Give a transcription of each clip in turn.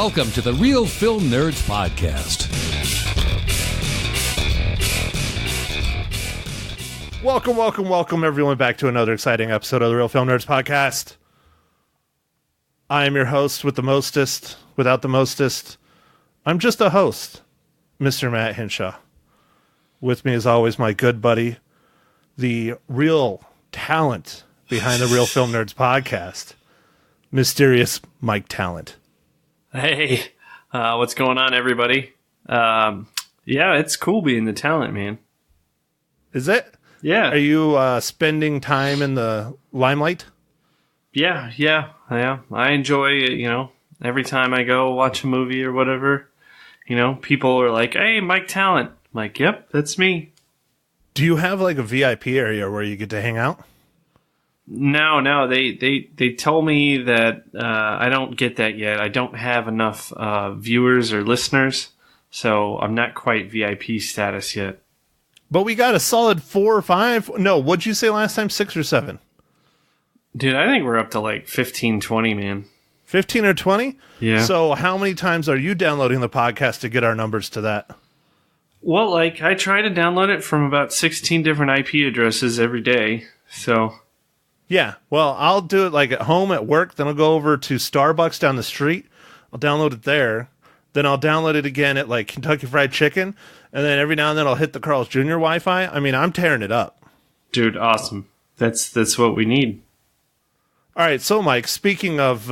Welcome to the Real Film Nerds Podcast. Welcome, everyone, back to another exciting episode of the Real Film Nerds Podcast. I am your host with the mostest, without the mostest. I'm just a host, Mr. Matt Hinshaw. With me, as always, my good buddy, the real talent behind the Real Film Nerds Podcast, Mysterious Mike Talent. Hey, what's going on, everybody? Yeah, it's cool being the talent, man. Is it? Yeah. Are you spending time in the limelight? Yeah. I enjoy it, every time I go watch a movie or whatever, people are like, hey, Mike Talent. I'm like, yep, that's me. Do you have like a VIP area where you get to hang out? No, they told me that I don't get that yet. I don't have enough viewers or listeners, so I'm not quite VIP status yet. But we got a solid 4 or 5. No, what'd you say last time? 6 or 7? Dude, I think we're up to like 15, 20, man. 15 or 20? Yeah. So how many times are you downloading the podcast to get our numbers to that? Well, I try to download it from about 16 different IP addresses every day, so... Yeah, well, I'll do it like at home, at work, then I'll go over to Starbucks down the street, I'll download it there, then I'll download it again at like Kentucky Fried Chicken, and then every now and then I'll hit the Carl's Jr. Wi-Fi. I mean, I'm tearing it up. Dude, awesome. That's what we need. All right, so Mike, speaking of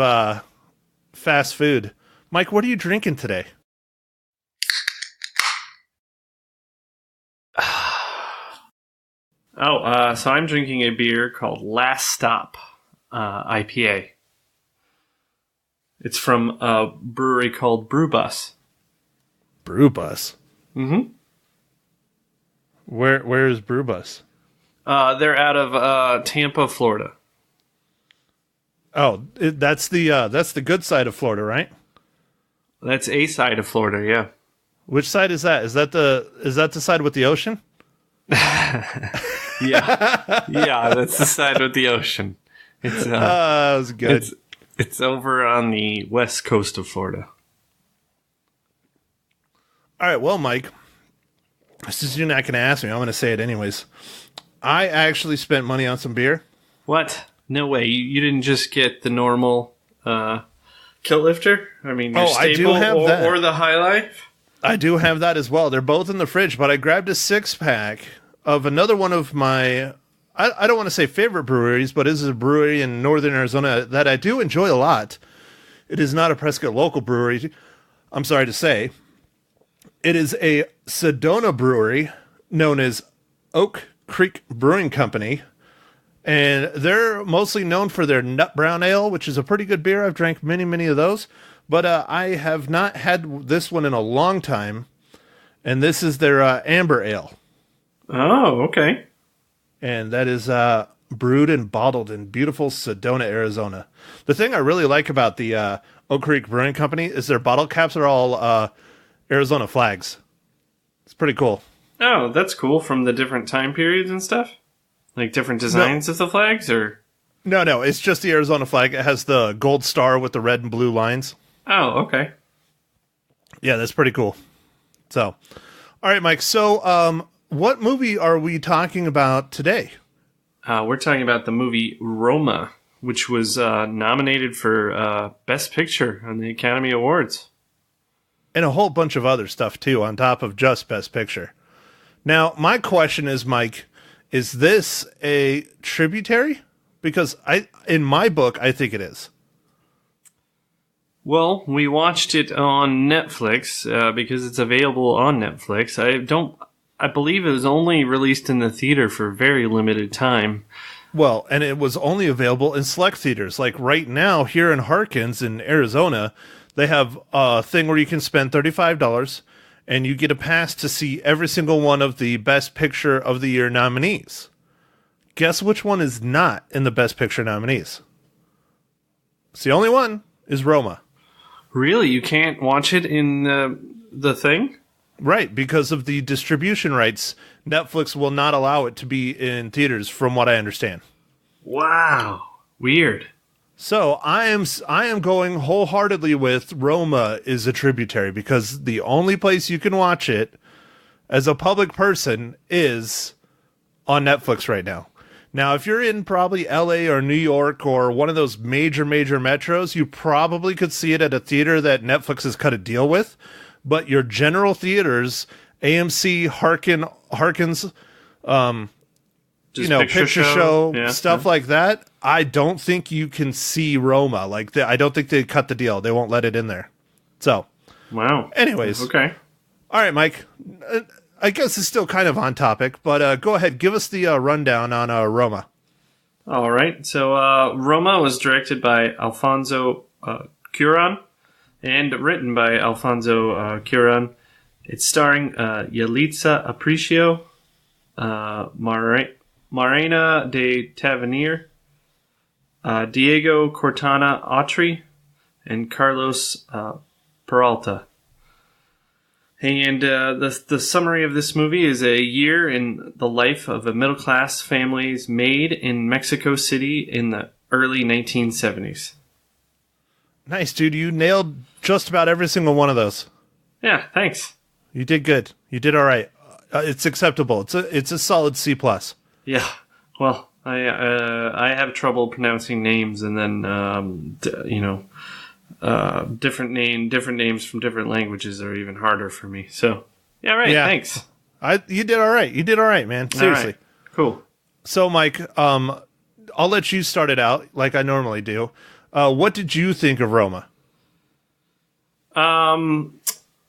fast food, Mike, what are you drinking today? So I'm drinking a beer called Last Stop IPA. It's from a brewery called Brewbus. Brewbus? Mm-hmm. Where is Brewbus? They're out of Tampa, Florida. Oh, that's the good side of Florida, right? That's a side of Florida, yeah. Which side is that? Is that the side with the ocean? Yeah, that's the side with the ocean. It's that was good. It's over on the west coast of Florida. All right, well, Mike, since you're not going to ask me, I'm going to say it anyways. I actually spent money on some beer. What? No way. You didn't just get the normal Kilt Lifter? I mean, your staple, I do have that. Or the High Life? I do have that as well. They're both in the fridge, but I grabbed a 6-pack of another one of my, I don't want to say favorite breweries, but this is a brewery in northern Arizona that I do enjoy a lot. It is not a Prescott local brewery, I'm sorry to say. It is a Sedona brewery known as Oak Creek Brewing Company, and they're mostly known for their Nut Brown Ale, which is a pretty good beer. I've drank many of those, but I have not had this one in a long time, and this is their Amber Ale. Oh, okay. And that is brewed and bottled in beautiful Sedona, Arizona. The thing I really like about the Oak Creek Brewing Company is their bottle caps are all Arizona flags. It's pretty cool. Oh, that's cool. From the different time periods and stuff? Like different designs of the flags, or? No, it's just the Arizona flag. It has the gold star with the red and blue lines. Oh, okay. Yeah, that's pretty cool. So, all right, Mike. So, what movie are we talking about today? We're talking about the movie Roma, which was nominated for Best Picture on the Academy Awards. And a whole bunch of other stuff, too, on top of just Best Picture. Now, my question is, Mike, is this a tributary? Because in my book, I think it is. Well, we watched it on Netflix because it's available on Netflix. I believe it was only released in the theater for a very limited time. Well, and it was only available in select theaters. Like right now, here in Harkins in Arizona, they have a thing where you can spend $35 and you get a pass to see every single one of the Best Picture of the Year nominees. Guess which one is not in the Best Picture nominees? It's the only one is Roma. Really? You can't watch it in the thing? Right, because of the distribution rights, Netflix will not allow it to be in theaters, from what I understand. Wow. Weird. So I am going wholeheartedly with Roma is a Tributary, because the only place you can watch it as a public person is on Netflix right now. Now, if you're in probably LA or New York or one of those major metros, you probably could see it at a theater that Netflix has cut a deal with. But your general theaters, AMC, Harkins, picture show stuff like that, I don't think you can see Roma. I don't think they cut the deal. They won't let it in there. So, wow. Anyways, okay. All right, Mike. I guess it's still kind of on topic, but go ahead, give us the rundown on Roma. All right. So Roma was directed by Alfonso Cuarón and written by Alfonso Cuarón. It's starring Yalitza Aparicio, Marina de Tavernier, Diego Cortana Autry, and Carlos Peralta. And the summary of this movie is a year in the life of a middle-class family's maid in Mexico City in the early 1970s. Nice, dude. You nailed just about every single one of those. Yeah, thanks. You did good. You did all right. It's acceptable. It's a solid C+. Yeah. Well, I have trouble pronouncing names, and then different names from different languages are even harder for me. So, yeah, right. Yeah. Thanks. You did all right. You did all right, man. Seriously. Right. Cool. So, Mike, I'll let you start it out like I normally do. What did you think of Roma?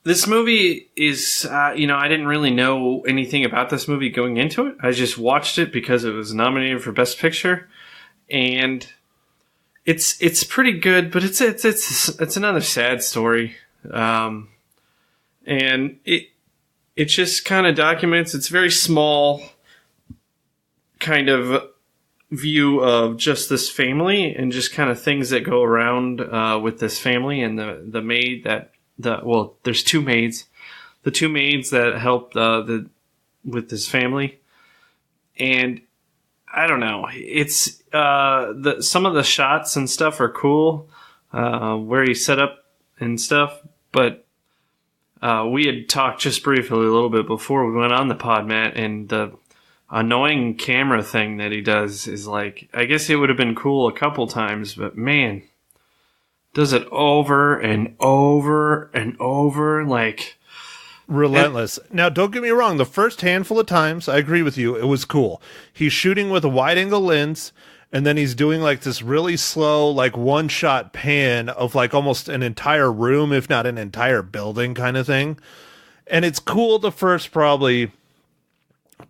This movie is, I didn't really know anything about this movie going into it. I just watched it because it was nominated for Best Picture, and it's pretty good, but it's another sad story, and it just kind of documents. It's very small, kind of view of just this family and just kind of things that go around with this family and the maid there's two maids, the two maids that help with this family, and I don't know. It's some of the shots and stuff are cool where he set up and stuff, but we had talked just briefly a little bit before we went on the pod, Matt, and the annoying camera thing that he does is like, I guess it would have been cool a couple times, but man, does it over and over and over, like relentless. Now, don't get me wrong. The first handful of times, I agree with you, it was cool. He's shooting with a wide-angle lens, and then he's doing like this really slow, like one-shot pan of like almost an entire room, if not an entire building kind of thing. And it's cool the first probably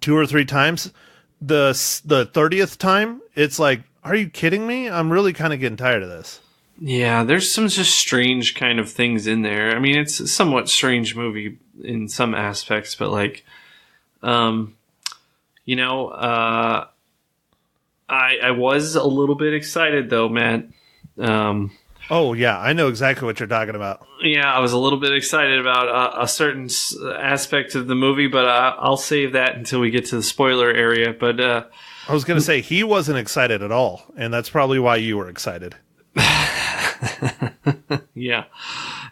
2 or 3 times. The 30th time, it's like, are you kidding me? I'm really kind of getting tired of this. Yeah, there's some just strange kind of things in there. I mean, it's a somewhat strange movie in some aspects, but like, I was a little bit excited though, Matt. Oh yeah, I know exactly what you're talking about. Yeah, I was a little bit excited about a certain aspect of the movie, but I'll save that until we get to the spoiler area. But I was going to say he wasn't excited at all, and that's probably why you were excited. Yeah,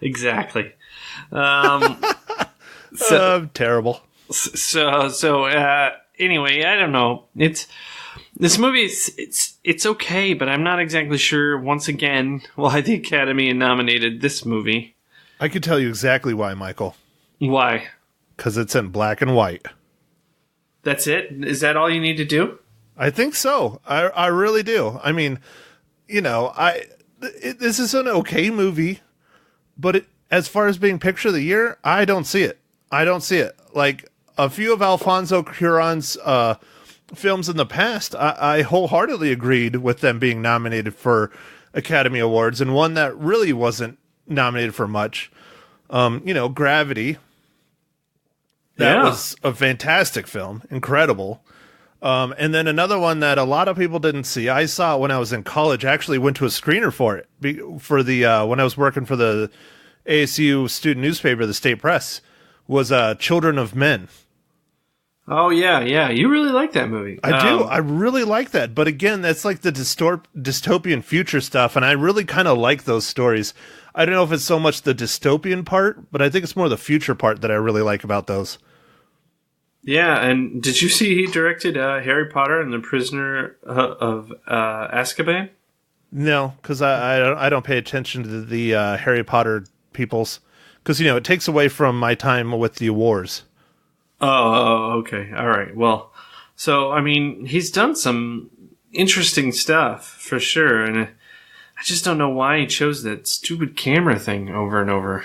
exactly. Terrible. So anyway, I don't know. This movie it's okay, but I'm not exactly sure once again why the Academy nominated this movie. I can tell you exactly why, Michael. Why? Because it's in black and white. That's it? Is that all you need to do? I think so. I really do. I mean, this is an okay movie, but as far as being picture of the year, I don't see it. Like a few of Alfonso Cuarón's films in the past, I wholeheartedly agreed with them being nominated for Academy Awards, and one that really wasn't nominated for much. Gravity. That was a fantastic film, incredible. And then another one that a lot of people didn't see. I saw it when I was in college. I actually went to a screener for it when I was working for the ASU student newspaper, the State Press, was Children of Men. Oh, yeah, yeah. You really like that movie. I do. I really like that. But again, that's like the dystopian future stuff, and I really kind of like those stories. I don't know if it's so much the dystopian part, but I think it's more the future part that I really like about those. Yeah, and did you see he directed Harry Potter and the Prisoner of Azkaban? No, because I don't pay attention to the Harry Potter peoples. Because, it takes away from my time with the wars. Oh, okay. All right. Well, so, I mean, he's done some interesting stuff, for sure, and I just don't know why he chose that stupid camera thing over and over.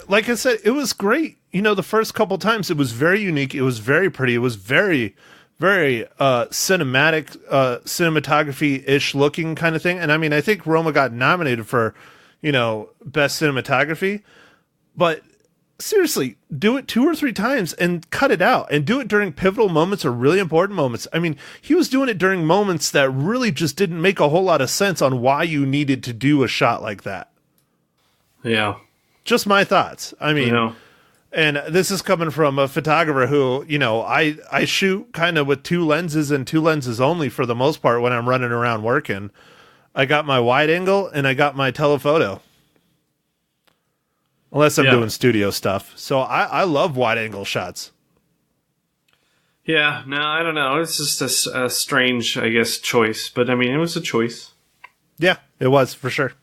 Like I said, it was great. The first couple times, it was very unique. It was very pretty. It was very, very cinematic, cinematography-ish looking kind of thing. And, I mean, I think Roma got nominated for, best cinematography. But seriously, do it 2 or 3 times and cut it out, and do it during pivotal moments or really important moments. I mean, he was doing it during moments that really just didn't make a whole lot of sense on why you needed to do a shot like that. Yeah. Just my thoughts. I mean, and this is coming from a photographer who, I shoot kind of with 2 lenses and 2 lenses only for the most part when I'm running around working. I got my wide angle and I got my telephoto. Unless I'm doing studio stuff. So I love wide-angle shots. Yeah, no, I don't know. It's just a strange, I guess, choice. But, I mean, it was a choice. Yeah, it was, for sure.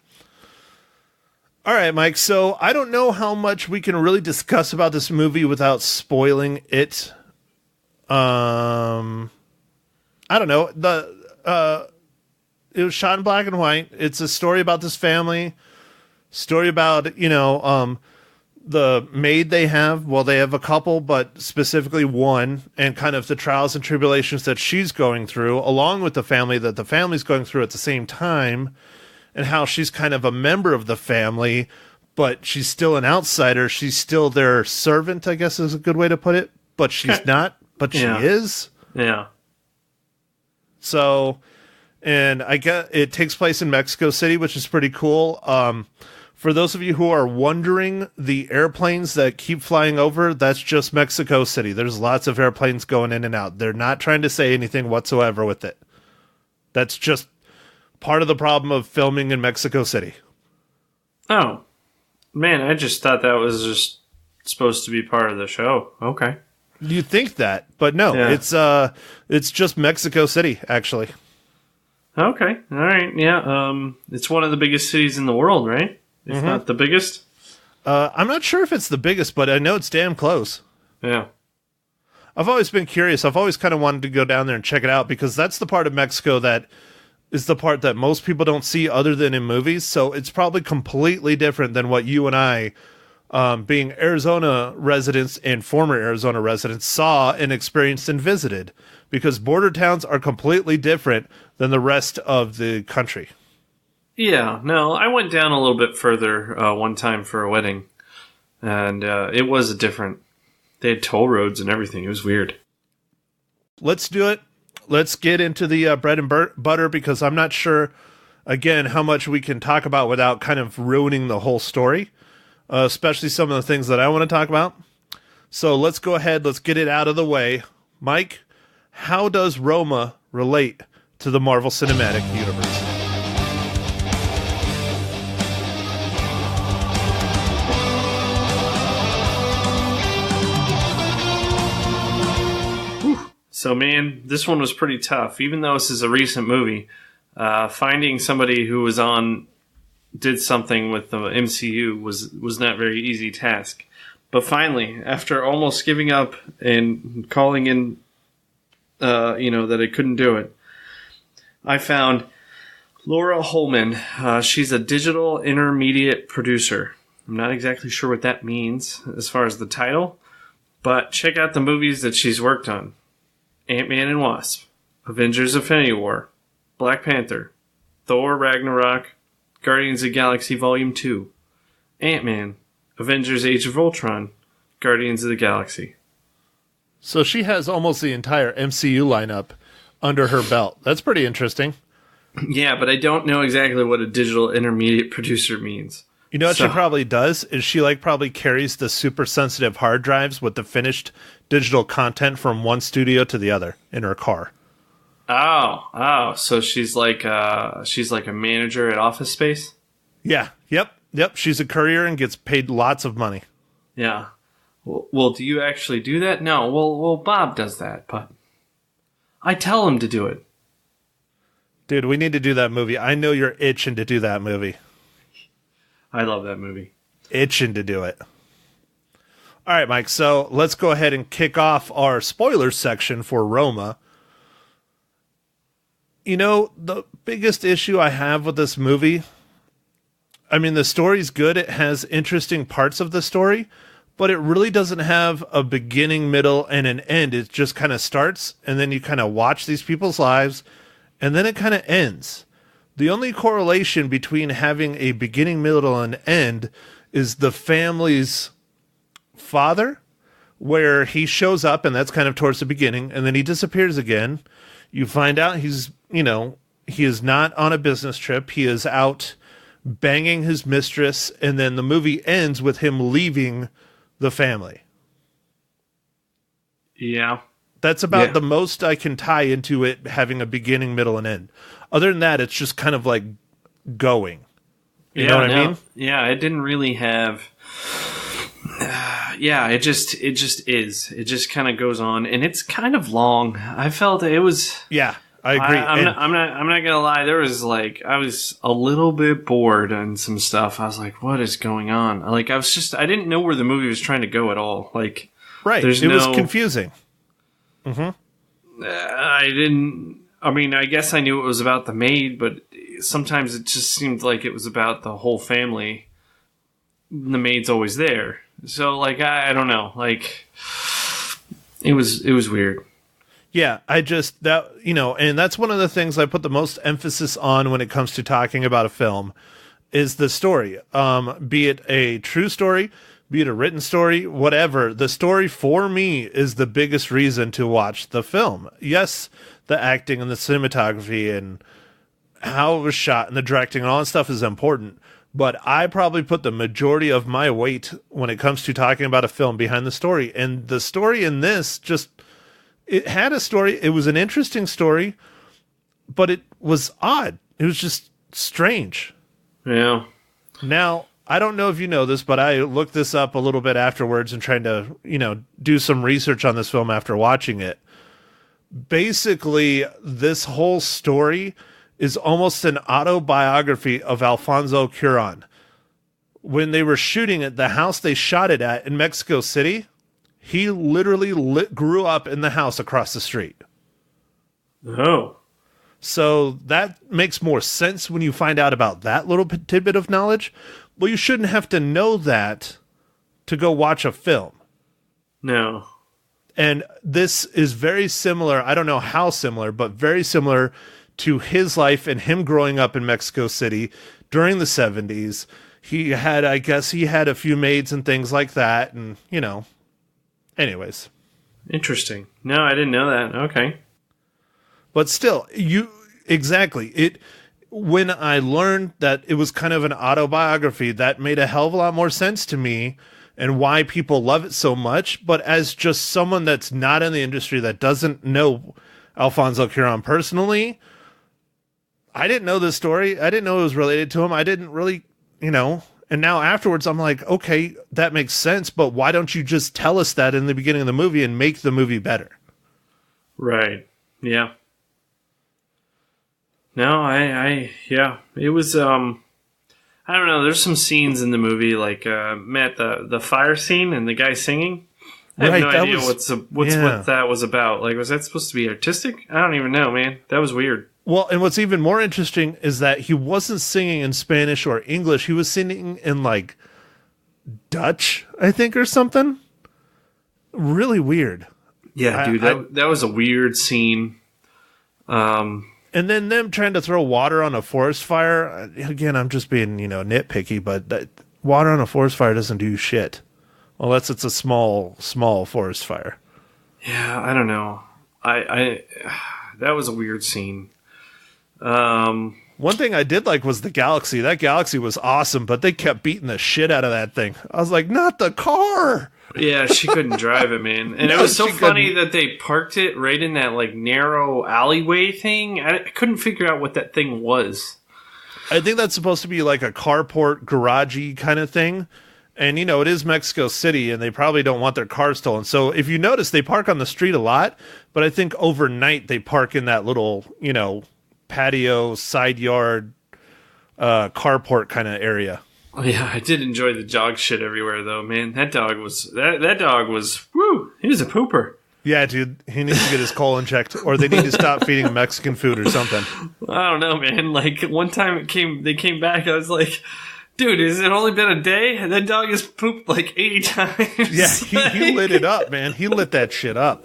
All right, Mike. So I don't know how much we can really discuss about this movie without spoiling it. I don't know. It was shot in black and white. It's a story about this family. Story about, the maid they have. Well, they have a couple, but specifically one, and kind of the trials and tribulations that she's going through, along with the family that the family's going through at the same time, and how she's kind of a member of the family, but she's still an outsider. She's still their servant, I guess is a good way to put it, but she's not, but she is. Yeah. So, and I get it takes place in Mexico City, which is pretty cool. For those of you who are wondering, the airplanes that keep flying over, that's just Mexico City. There's lots of airplanes going in and out. They're not trying to say anything whatsoever with it. That's just part of the problem of filming in Mexico City. Oh, man, I just thought that was just supposed to be part of the show. Okay. You think that, but no, it's just Mexico City, actually. Okay, all right, yeah. It's one of the biggest cities in the world, right? If not the biggest. I'm not sure if it's the biggest, but I know it's damn close. Yeah. I've always been curious. I've always kind of wanted to go down there and check it out, because that's the part of Mexico that is the part that most people don't see other than in movies. So it's probably completely different than what you and I, being Arizona residents and former Arizona residents, saw and experienced and visited, because border towns are completely different than the rest of the country. Yeah, no, I went down a little bit further one time for a wedding, and it was different. They had toll roads and everything. It was weird. Let's do it. Let's get into the bread and butter, because I'm not sure, again, how much we can talk about without kind of ruining the whole story, especially some of the things that I want to talk about. So let's go ahead. Let's get it out of the way. Mike, how does Roma relate to the Marvel Cinematic Universe? So, man, this one was pretty tough. Even though this is a recent movie, finding somebody who did something with the MCU was not a very easy task. But finally, after almost giving up and calling in, that I couldn't do it, I found Laura Holman. She's a digital intermediate producer. I'm not exactly sure what that means as far as the title, but check out the movies that she's worked on. Ant-Man and Wasp, Avengers Infinity War, Black Panther, Thor Ragnarok, Guardians of the Galaxy Volume 2, Ant-Man, Avengers Age of Ultron, Guardians of the Galaxy. So she has almost the entire MCU lineup under her belt. That's pretty interesting. Yeah, but I don't know exactly what a digital intermediate producer means. You know what she probably does is she like probably carries the super sensitive hard drives with the finished digital content from one studio to the other in her car. Oh, so she's like a manager at Office Space? Yeah, yep. She's a courier and gets paid lots of money. Yeah. Well, do you actually do that? No. Well, Bob does that, but I tell him to do it. Dude, we need to do that movie. I know you're itching to do that movie. I love that movie. Itching to do it. All right, Mike, so let's go ahead and kick off our spoilers section for Roma. You know, the biggest issue I have with this movie, I mean, the story's good. It has interesting parts of the story, but it really doesn't have a beginning, middle, and an end. It just kind of starts, and then you kind of watch these people's lives, and then it kind of ends. The only correlation between having a beginning, middle, and end is the family's father, where he shows up, and that's kind of towards the beginning, and then he disappears again. You find out he is not on a business trip. He is out banging his mistress, and then the movie ends with him leaving the family. Yeah. That's about the most I can tie into it having a beginning, middle, and end. Other than that, it's just kind of like going. You know what I mean? Yeah, it didn't really have... it just is. It just kind of goes on, and it's kind of long. I felt it was... Yeah, I agree. I'm not gonna lie. There was I was a little bit bored on some stuff. I was like, "What is going on?" I didn't know where the movie was trying to go at all. Like, right? It was confusing. I didn't. I mean, I guess I knew it was about the maid, but sometimes it just seemed like it was about the whole family. The maid's always there, so I don't know. It was weird. Yeah, and that's one of the things I put the most emphasis on when it comes to talking about a film is the story. Be it a true story, be it a written story, whatever. The story for me is the biggest reason to watch the film. Yes, the acting and the cinematography and how it was shot and the directing and all that stuff is important. But I probably put the majority of my weight when it comes to talking about a film behind the story. And the story in this it had a story. It was an interesting story, but it was odd. It was just strange. Yeah. Now, I don't know if you know this, but I looked this up a little bit afterwards and trying to, do some research on this film after watching it. Basically, this whole story is almost an autobiography of Alfonso Cuarón. When they were shooting it, the house they shot it at in Mexico City, he literally grew up in the house across the street. Oh. So that makes more sense when you find out about that little tidbit of knowledge. Well, you shouldn't have to know that to go watch a film. No. And this is very similar. I don't know how similar, but very similar to his life and him growing up in Mexico City during the 70s. He had a few maids and things like that. And, anyways. Interesting. No, I didn't know that. Okay. But still, when I learned that it was kind of an autobiography, that made a hell of a lot more sense to me and why people love it so much. But as just someone that's not in the industry, that doesn't know Alfonso Cuarón personally, I didn't know this story. I didn't know it was related to him. I didn't really, and now afterwards I'm like, okay, that makes sense, but why don't you just tell us that in the beginning of the movie and make the movie better? Right. Yeah. No, it was, I don't know, there's some scenes in the movie, Matt, the fire scene and the guy singing. I have no idea what that was about. Was that supposed to be artistic? I don't even know, man. That was weird. Well, and what's even more interesting is that he wasn't singing in Spanish or English. He was singing in, Dutch, I think, or something. Really weird. Yeah, dude, that was a weird scene. And then them trying to throw water on a forest fire. Again, I'm just being, nitpicky, but water on a forest fire doesn't do shit. Unless it's a small forest fire. Yeah, I don't know. That was a weird scene. One thing I did like was the Galaxy. That Galaxy was awesome, but they kept beating the shit out of that thing. I was like, not the car! Yeah, she couldn't drive it, man. And it was so funny that they parked it right in that like narrow alleyway thing. I couldn't figure out what that thing was. I think that's supposed to be like a carport, garagey kind of thing. And, you know, it is Mexico City, and they probably don't want their cars stolen. So if you notice, they park on the street a lot, but I think overnight they park in that little, you know, patio, side yard, carport kind of area. Oh, yeah, I did enjoy the dog shit everywhere, though, man. That dog was, woo, he was a pooper. Yeah, dude, he needs to get his colon checked, or they need to stop feeding him Mexican food or something. I don't know, man. Like, one time they came back, I was like... Dude, has it only been a day? And that dog has pooped like 80 times. Yeah, he lit it up, man. He lit that shit up.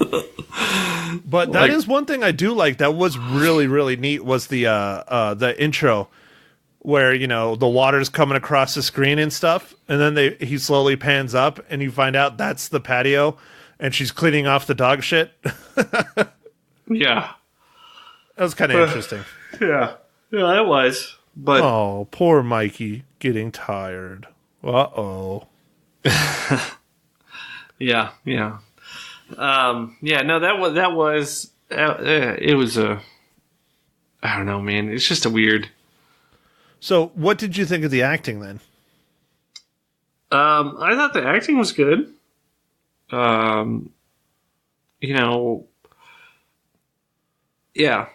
But that is one thing I do like. That was really, really neat. Was the intro where, you know, the water's coming across the screen and stuff, and then he slowly pans up, and you find out that's the patio, and she's cleaning off the dog shit. Yeah, that was kind of interesting. Yeah, it was. But oh, poor Mikey getting tired. Uh-oh. Yeah. No, that was it was I don't know, man. It's just a weird. So, what did you think of the acting then? I thought the acting was good. You know, yeah,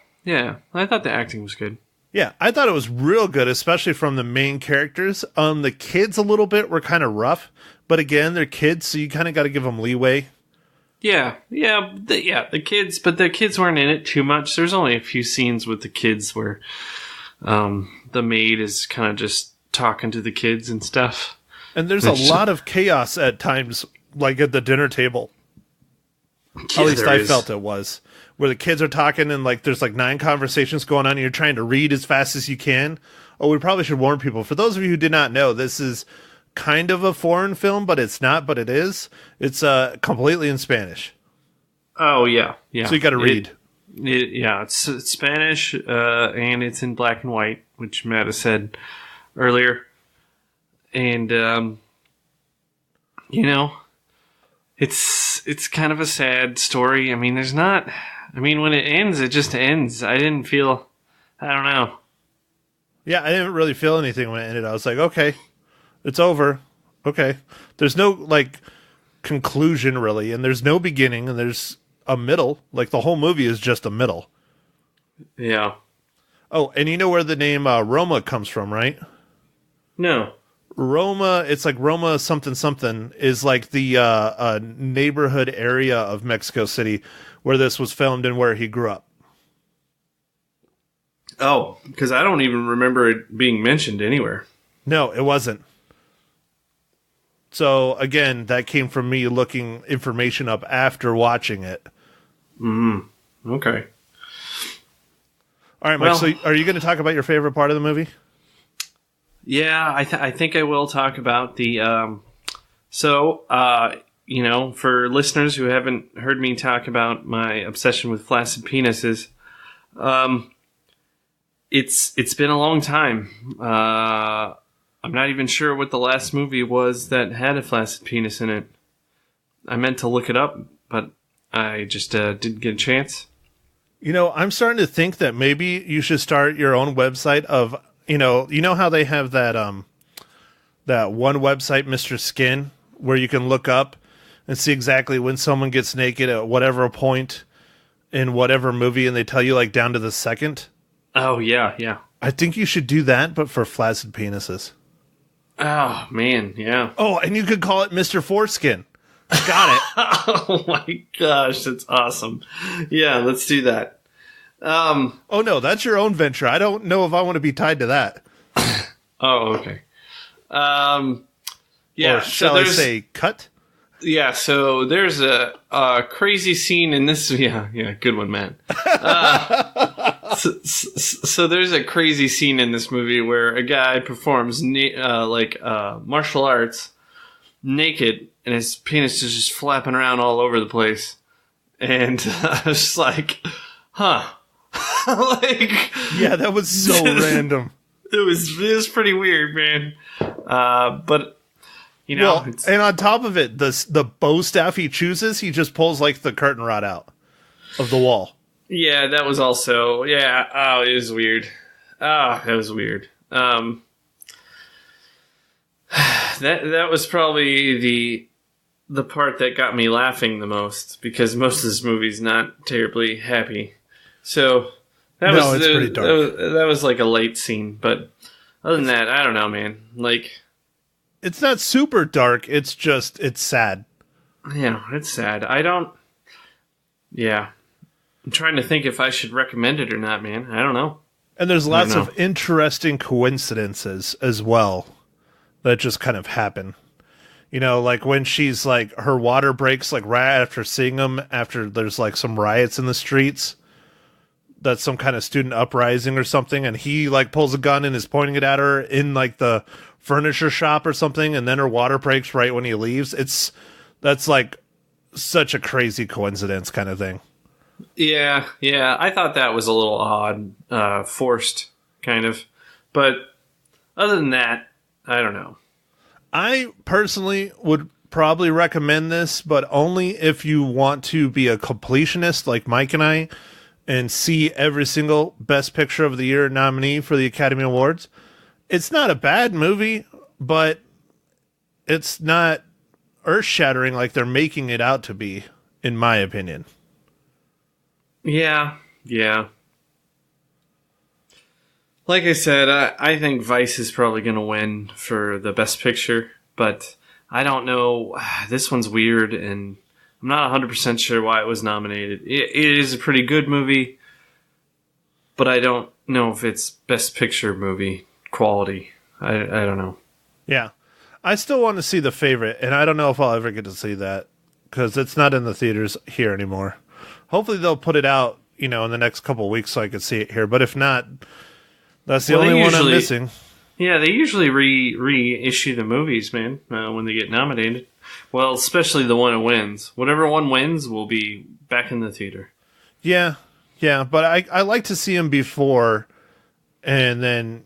I thought the acting was good. Yeah, I thought it was real good, especially from the main characters. The kids a little bit were kind of rough, but again, they're kids, so you kind of got to give them leeway. The kids, but the kids weren't in it too much. There's only a few scenes with the kids where the maid is kind of just talking to the kids and stuff. And there's a lot of chaos at times, like at the dinner table. Yeah, at least I felt it was. Where the kids are talking and like there's like 9 conversations going on and you're trying to read as fast as you can. Oh, we probably should warn people. For those of you who did not know, this is kind of a foreign film, but it's not, but it is. It's completely in Spanish. Oh, yeah. So you got to read. It's Spanish and it's in black and white, which Matt has said earlier. And, you know, it's kind of a sad story. I mean, when it ends, it just ends. I don't know. Yeah, I didn't really feel anything when it ended. I was like, okay, it's over. Okay. There's no, like, conclusion, really, and there's no beginning, and there's a middle. Like, the whole movie is just a middle. Yeah. Oh, and you know where the name Roma comes from, right? No. Roma, it's like Roma something something, is like the neighborhood area of Mexico City where this was filmed and where he grew up. Oh, because I don't even remember it being mentioned anywhere. No, it wasn't. So, again, that came from me looking information up after watching it. Okay. All right, Mike, so are you going to talk about your favorite part of the movie? Yeah, I think I will talk about the... you know, for listeners who haven't heard me talk about my obsession with flaccid penises, it's been a long time. I'm not even sure what the last movie was that had a flaccid penis in it. I meant to look it up, but I just didn't get a chance. You know, I'm starting to think that maybe you should start your own website of, you know how they have that that one website, Mr. Skin, where you can look up and see exactly when someone gets naked at whatever point in whatever movie, and they tell you like down to the second. Oh, yeah. I think you should do that, but for flaccid penises. Oh, man, yeah. Oh, and you could call it Mr. Foreskin. Got it. Oh, my gosh, that's awesome. Yeah, let's do that. Oh, no, that's your own venture. I don't know if I want to be tied to that. Oh, okay. Yeah. Or shall I say cut? Yeah, so there's a crazy scene in this. Yeah, good one, man. So there's a crazy scene in this movie where a guy performs martial arts naked, and his penis is just flapping around all over the place. And I was just like, huh. Yeah, that was so random. It was pretty weird, man. But you know, and on top of it, the bow staff he chooses, he just pulls like the curtain rod out of the wall. Yeah, that was also it was weird. That was weird. That was probably the part that got me laughing the most, because most of this movie's not terribly happy. So it's pretty dark. That was like a late scene, but other than that, I don't know, man. Like, it's not super dark. It's sad. Yeah, it's sad. Yeah. I'm trying to think if I should recommend it or not, man. I don't know. And there's lots of interesting coincidences as well that just kind of happen. You know, like when she's like, her water breaks like right after seeing him, after there's like some riots in the streets. That's some kind of student uprising or something. And he like pulls a gun and is pointing it at her in like the furniture shop or something. And then her water breaks right when he leaves. That's like such a crazy coincidence kind of thing. Yeah. I thought that was a little odd, forced kind of. But other than that, I don't know. I personally would probably recommend this, but only if you want to be a completionist like Mike and I and see every single Best Picture of the Year nominee for the Academy Awards. It's not a bad movie, but it's not earth-shattering like they're making it out to be, in my opinion. Yeah. Like I said, I think Vice is probably going to win for the Best Picture, but I don't know. This one's weird, and I'm not 100% sure why it was nominated. It is a pretty good movie, but I don't know if it's Best Picture movie quality. I don't know. Yeah. I still want to see The Favorite, and I don't know if I'll ever get to see that, because it's not in the theaters here anymore. Hopefully they'll put it out, in the next couple of weeks so I can see it here, but if not, that's the only one I'm missing. Yeah, they usually reissue the movies, man, when they get nominated. Well, especially the one that wins. Whatever one wins will be back in the theater. Yeah, but I like to see them before and then,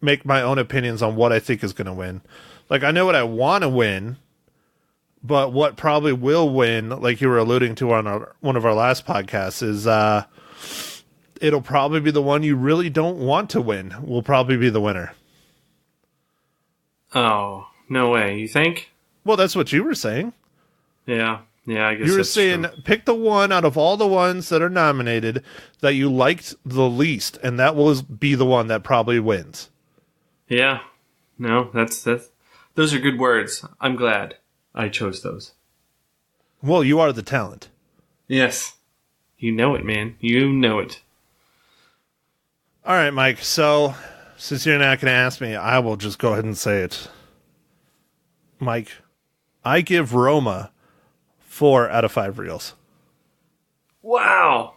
make my own opinions on what I think is going to win. Like, I know what I want to win, but what probably will win, like you were alluding to on one of our last podcasts, is it'll probably be the one you really don't want to win will probably be the winner. Oh, no way. You think? Well, that's what you were saying. Yeah, I guess you were saying true. Pick the one out of all the ones that are nominated that you liked the least, and that will be the one that probably wins. Yeah. No, that's those are good words. I'm glad I chose those. Well, you are the talent. Yes. You know it, man. You know it. All right, Mike. So, since you're not going to ask me, I will just go ahead and say it. Mike, I give Roma 4 out of 5 reels. Wow.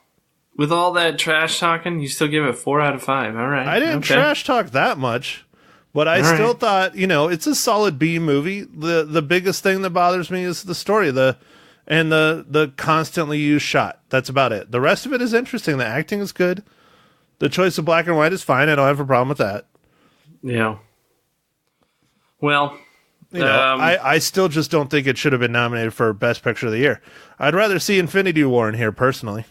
With all that trash talking, you still give it 4 out of 5. All right. I didn't trash talk that much, but I still thought, it's a solid B movie. The biggest thing that bothers me is the story, and the constantly used shot. That's about it. The rest of it is interesting. The acting is good. The choice of black and white is fine. I don't have a problem with that. Yeah. Well, I still just don't think it should have been nominated for Best Picture of the Year. I'd rather see Infinity War in here, personally.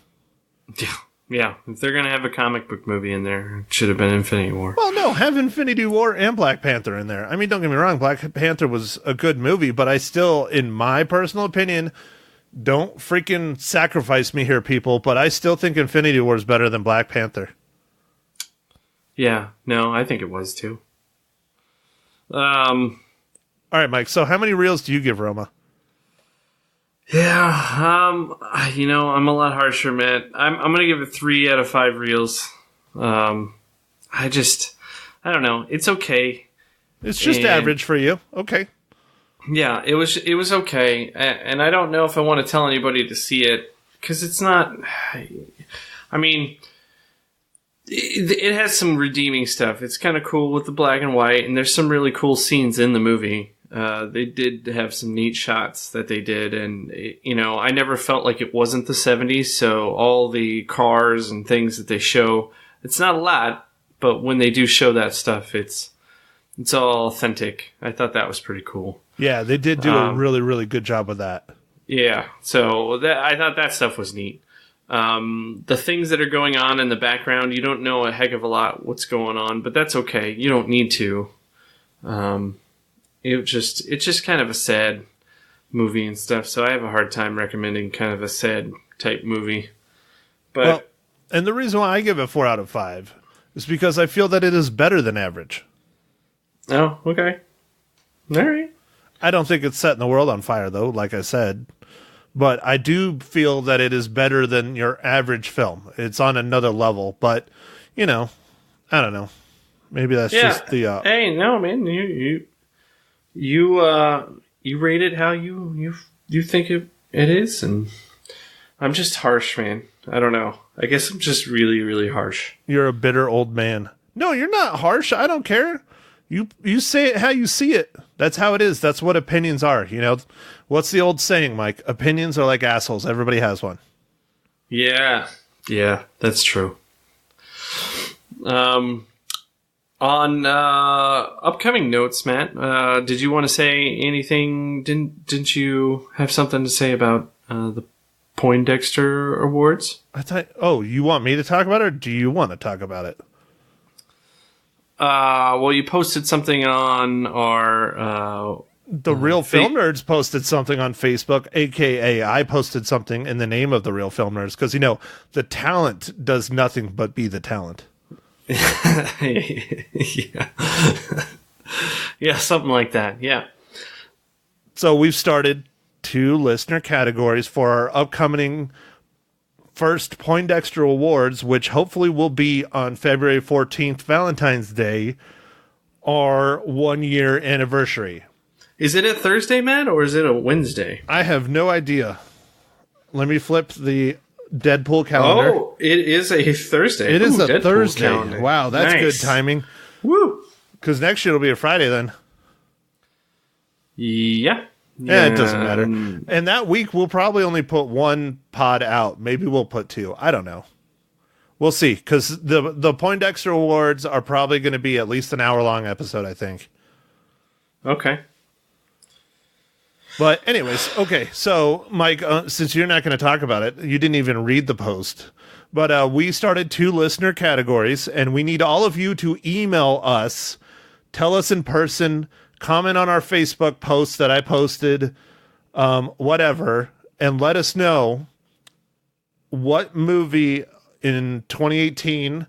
Yeah. If they're going to have a comic book movie in there, it should have been Infinity War. Well, no, have Infinity War and Black Panther in there. I mean, don't get me wrong, Black Panther was a good movie, but I still, in my personal opinion, don't freaking sacrifice me here, people, but I still think Infinity War is better than Black Panther. Yeah, no, I think it was too. All right, Mike. So, how many reels do you give Roma? Yeah, I'm a lot harsher, Matt. I'm gonna give it 3 out of 5 reels. I don't know. It's okay. It's just average for you. Okay. Yeah, it was okay, and I don't know if I want to tell anybody to see it because it's not. I mean. It has some redeeming stuff. It's kind of cool with the black and white, and there's some really cool scenes in the movie. They did have some neat shots that they did, and I never felt like it wasn't the 70s. So all the cars and things that they show, it's not a lot, but when they do show that stuff, it's all authentic. I thought that was pretty cool. Yeah, they did do a really, really good job with that. Yeah, so I thought that stuff was neat. The things that are going on in the background, you don't know a heck of a lot what's going on, but that's okay. You don't need to. It's just kind of a sad movie and stuff, so I have a hard time recommending kind of a sad type movie. But and the reason why I give it 4 out of 5 is because I feel that it is better than average. Oh, okay. All right. I don't think it's setting the world on fire, though, like I said. But I do feel that it is better than your average film. It's on another level. But, I don't know. Maybe that's just the... Hey, no, man. You rate it how you think it is. And I'm just harsh, man. I don't know. I guess I'm just really, really harsh. You're a bitter old man. No, you're not harsh. I don't care. You say it how you see it. That's how it is. That's what opinions are. What's the old saying, Mike? Opinions are like assholes. Everybody has one. Yeah, that's true. On upcoming notes, Matt, did you want to say anything? Didn't you have something to say about the Poindexter Awards? I thought. Oh, you want me to talk about it, or do you want to talk about it? Well, you posted something on our... the Real Film Nerds posted something on Facebook, a.k.a. I posted something in the name of the Real Film Nerds, because, the talent does nothing but be the talent. Yeah. Yeah, something like that, yeah. So we've started 2 listener categories for our upcoming first Poindexter Awards, which hopefully will be on February 14th, Valentine's Day, our 1-year anniversary. Is it a Thursday, Matt, or is it a Wednesday? I have no idea. Let me flip the Deadpool calendar. Oh, it is a Thursday. It is a Deadpool Thursday. calendar. Wow, that's nice. good timing. Woo! Because next year it'll be a Friday then. Yeah. Yeah, it doesn't matter. And that week we'll probably only put 1 pod out. Maybe we'll put 2. I don't know. We'll see. Because the Poindexter Awards are probably going to be at least an hour-long episode, I think. Okay. But anyways, okay. So, Mike, since you're not going to talk about it, you didn't even read the post. But we started 2 listener categories, and we need all of you to email us, tell us in person, comment on our Facebook post that I posted, whatever, and let us know what movie in 2018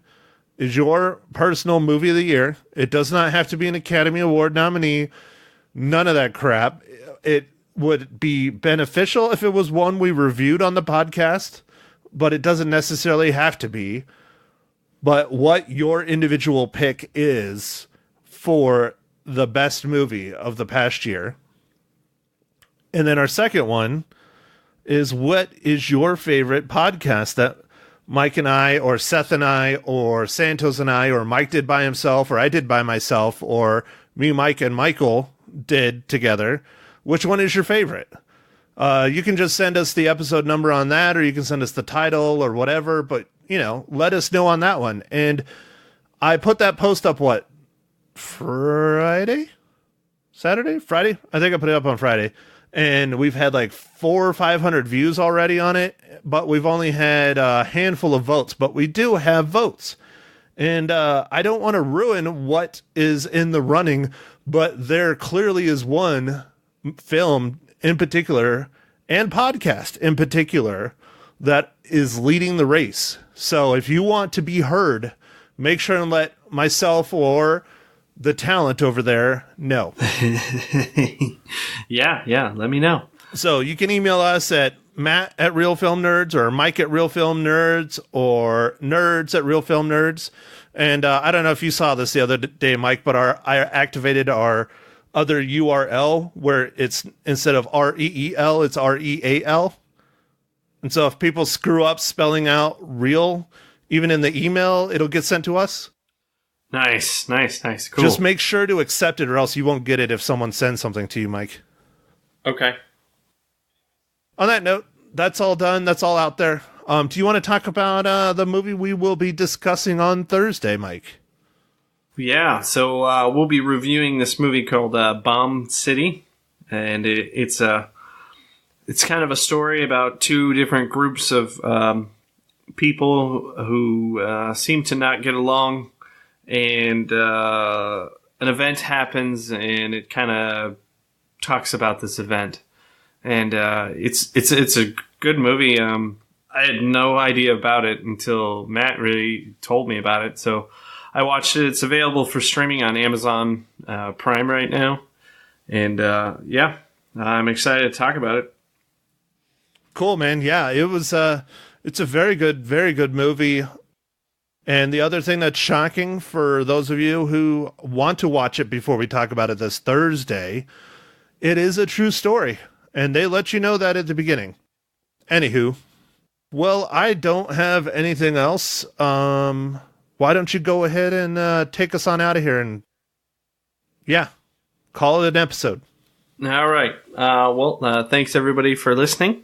is your personal movie of the year. It does not have to be an Academy Award nominee. None of that crap. It would be beneficial if it was one we reviewed on the podcast, but it doesn't necessarily have to be. But what your individual pick is for the best movie of the past year. And then our second one is, what is your favorite podcast that Mike and I, or Seth and I, or Santos and I, or Mike did by himself, or I did by myself, or me, Mike, and Michael did together? Which one is your favorite? You can just send us the episode number on that, or you can send us the title or whatever, but, let us know on that one. And I put that post up, Friday? Saturday? Friday? I think I put it up on Friday. And we've had like 400 or 500 views already on it, but we've only had a handful of votes. But we do have votes. And I don't want to ruin what is in the running, but there clearly is one film in particular, and podcast in particular, that is leading the race. So if you want to be heard, make sure and let myself or the talent over there know. Yeah, let me know. So you can email us at Matt@RealFilmNerds, or Mike@RealFilmNerds, or Nerds@RealFilmNerds. And I don't know if you saw this the other day, Mike, but I activated our other URL where it's, instead of REEL, it's REAL. And so if people screw up spelling out real, even in the email, it'll get sent to us. Nice. Cool. Just make sure to accept it or else you won't get it if someone sends something to you, Mike. Okay. On that note, that's all done. That's all out there. Do you want to talk about the movie we will be discussing on Thursday, Mike? Yeah, so we'll be reviewing this movie called Bomb City, and it's kind of a story about two different groups of people who seem to not get along, and an event happens, and it kind of talks about this event, and it's a good movie. I had no idea about it until Matt really told me about it, so I watched it. It's available for streaming on Amazon Prime right now, and I'm excited to talk about it. Cool, man. Yeah, it was. It's a very good movie. And the other thing that's shocking for those of you who want to watch it before we talk about it this Thursday, it is a true story, and they let you know that at the beginning. Anywho, well, I don't have anything else. Why don't you go ahead and take us on out of here and, call it an episode. All right. Thanks everybody for listening.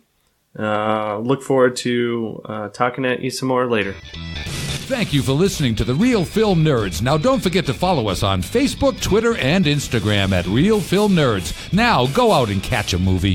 Look forward to talking at you some more later. Thank you for listening to The Real Film Nerds. Now don't forget to follow us on Facebook, Twitter, and Instagram at Real Film Nerds. Now go out and catch a movie.